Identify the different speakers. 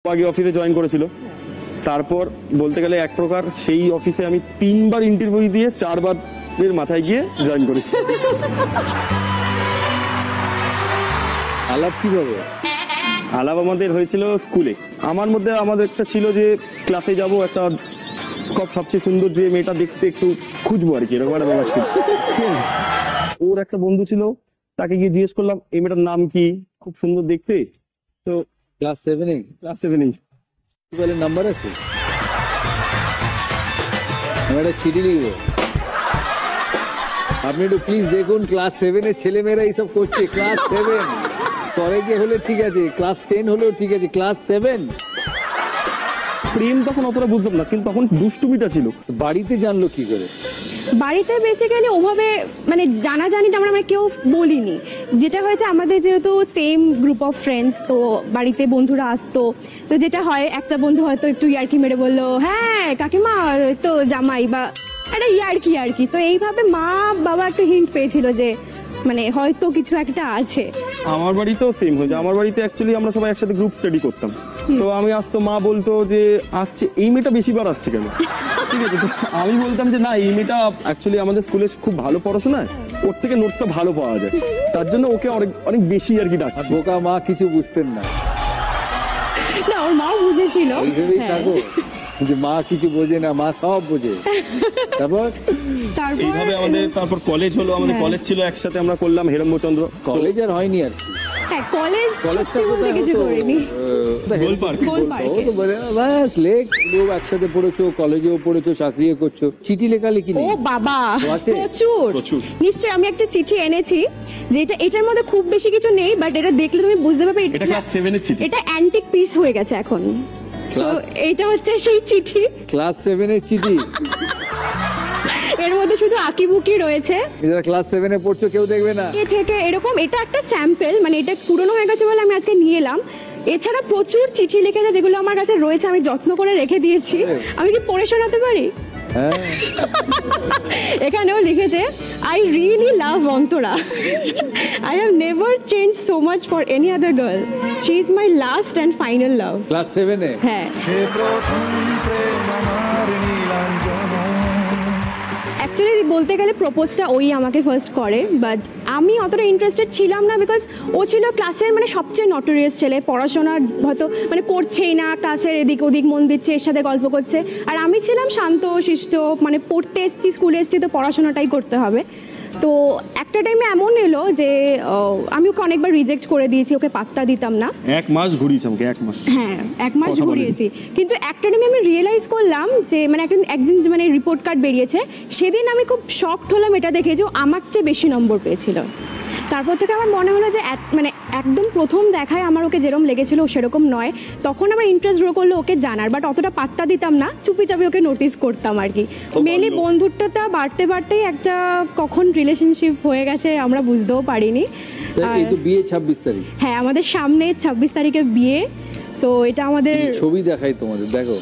Speaker 1: আগে অফিসে জয়েন করেছিল, তারপর বলতে গেলে এক প্রকার সেই অফিসে আমি 3বার ইন্টারভিউ দিয়ে 4বার এর মাথায় গিয়ে জয়েন করেছি।
Speaker 2: আলাপ কিভাবে?
Speaker 1: আলাপ আমাদের হয়েছিল স্কুলে। আমার মধ্যে আমাদের একটা ছিল যে ক্লাসে যাব, একটা সবচেয়ে সুন্দর যে মেয়েটা দেখতে একটু খুঁজবো আর কি, এরকম একটা ব্যাপার ছিল। ওর একটা বন্ধু ছিল, তাকে গিয়ে জিজ্ঞেস করলাম এই মেয়েটার নাম কি, খুব সুন্দর দেখতে। তো
Speaker 2: ক্লাস 7
Speaker 1: ক্লাস 7
Speaker 2: বলে নাম্বার আছে, আমি একটা চিঠি লিখবো। আপনি একটু প্লিজ দেখুন, ক্লাস 7 এর ছেলেমেয়েরা এইসব করছে। ক্লাস 7 কলেজে হলে ঠিক আছে, ক্লাস 10 হলেও ঠিক আছে, ক্লাস 7।
Speaker 1: প্রেম তখন অতটা বুঝলাম না, কিন্তু তখন দুষ্টুমিটা ছিল।
Speaker 2: বাড়িতে জানলো কি করে?
Speaker 3: বাড়িতে বেসিক্যালি ওভাবে মানে জানাজানিটা আমরা মানে কেউ বলিনি। যেটা হয়েছে, আমাদের যেহেতু সেম গ্রুপ অফ ফ্রেন্ডস, তো বাড়িতে বন্ধুরা আসতো, তো যেটা হয় একটা বন্ধু হয়তো একটু ইয়ার্কি মেরে বললো হ্যাঁ কাকিমা তো জামাই, বা একটা ইয়ার্কি। তো এইভাবে মা বাবা একটু হিন্ট পেয়েছিল যে মানে হয়তো কিছু একটা আছে।
Speaker 1: আমার বাড়িতেও সেম হয়েছে। আমার বাড়িতে অ্যাকচুয়ালি আমরা সবাই একসাথে গ্রুপ স্টাডি করতাম। তো আমি আসতো, মা বলতো যে আসছে এই মেয়েটা বেশিবার আসছে কেন, ঠিক আছে। তো আমি বলতাম যে না, এই মেয়েটা অ্যাকচুয়ালি আমাদের স্কুলে খুব ভালো পড়াশোনায়, ওর থেকে নোটসটা ভালো পাওয়া যায়, তার জন্য ওকে অনেক অনেক বেশি আর কি ডাকছি।
Speaker 2: বোকা মা কিছু বুঝতেন না,
Speaker 3: না ওর মাও বুঝেছিল।
Speaker 2: এইভাবেই থাকো যে মা কিছু বোঝে না, মা সব বোঝে। তারপর
Speaker 1: এইভাবে আমাদের তারপর কলেজ হলো। আমাদের কলেজ ছিল একসাথে, আমরা করলাম হেরম্বচন্দ্র
Speaker 2: কলেজ। আর হয়নি আর কি।
Speaker 3: হ্যাঁ কলেজ,
Speaker 2: কলেজটা
Speaker 3: সত্যি বলতে কিছু করিনি।
Speaker 2: বাস লেক লোক একসাথে পড়েছো, কলেজেও পড়েছো, চাকরিও করছো, চিঠি লেখালেখি নেই?
Speaker 3: ও বাবা
Speaker 2: আছে?
Speaker 3: প্রচুর। নিশ্চয়ই আমি একটা চিঠি এনেছি, যেটা এটার মধ্যে খুব বেশি কিছু নেই, বাট এটা দেখলে তুমি বুঝতে পারবে
Speaker 1: এটা ক্লাস 7 এর চিঠি।
Speaker 3: এটা অ্যান্টিক পিস হয়ে গেছে এখন। তো এটা হচ্ছে সেই চিঠি।
Speaker 2: ক্লাস 7 এর চিঠি।
Speaker 3: এর মধ্যে শুধু আঁকিবুকি রয়েছে।
Speaker 2: এটা ক্লাস 7 এ পড়ছো, কেউ দেখবে না।
Speaker 3: এ থেকে এরকম, এটা একটা স্যাম্পল, মানে এটা পুরনো হয়ে গেছে বলে আমি আজকে নিয়ে এলাম। এছাড়া প্রচুর চিঠি লিখেছে যেগুলো আমার কাছে রয়েছে, আমি যত্ন করে রেখে দিয়েছি। আমি কি পড়ে শোনাতে পারি?
Speaker 2: হ্যাঁ।
Speaker 3: এখানেও লিখেছে, I really love Antara, I have never change so much for any other girl, she is my last and final love.
Speaker 2: Class 7 এ?
Speaker 3: হ্যাঁ। অ্যাকচুয়ালি বলতে গেলে প্রপোজটা ওই আমাকে ফার্স্ট করে, বাট আমি অতটা ইন্টারেস্টেড ছিলাম না, বিকজ ও ছিল ক্লাসের মানে সবচেয়ে নটোরিয়াস ছেলে, পড়াশোনার হয়তো মানে করছেই না, ক্লাসের এদিক ওদিক মন দিচ্ছে, এর সাথে গল্প করছে। আর আমি ছিলাম শান্ত শিষ্ট, মানে পড়তে এসেছি, স্কুলে এসেছি, তো পড়াশোনাটাই করতে হবে। তো একটা টাইমে এমন এলো যে আমি ওকে অনেকবার রিজেক্ট করে দিয়েছি, ওকে পাত্তা দিতাম না।
Speaker 1: 1 মাস ঘুরিয়েছি আমাকে, 1 মাস।
Speaker 3: হ্যাঁ 1 মাস ঘুরিয়েছি, কিন্তু একটা টাইমে আমি রিয়েলাইজ করলাম যে মানে একদিন মানে রিপোর্ট কার্ড বেরিয়েছে, সেদিন আমি খুব শকড হলাম এটা দেখে যে আমার চেয়ে বেশি নম্বর পেয়েছিল। তারপর থেকে আমার মনে হলো যে মানে একদম প্রথম দেখায় আমার ওকে যেরকম লেগেছিল সেরকম নয়। তখন আমার ইন্টারেস্ট গ্রো করলো ওকে জানার, বাট অতটা পাত্তা দিতাম না, চুপি চাপি ওকে নোটিস করতাম আর কি। মেনলি বন্ধুত্বটা বাড়তে বাড়তেই একটা কখন রিলেশনশিপ হয়ে গেছে আমরা বুঝতেও পারিনি।
Speaker 2: এই তো বিয়ে 26 তারিখ।
Speaker 3: হ্যাঁ আমাদের সামনে 26 তারিখে বিয়ে। সো এটা আমাদের
Speaker 2: ছবি দেখাই তোমাদের, দেখো।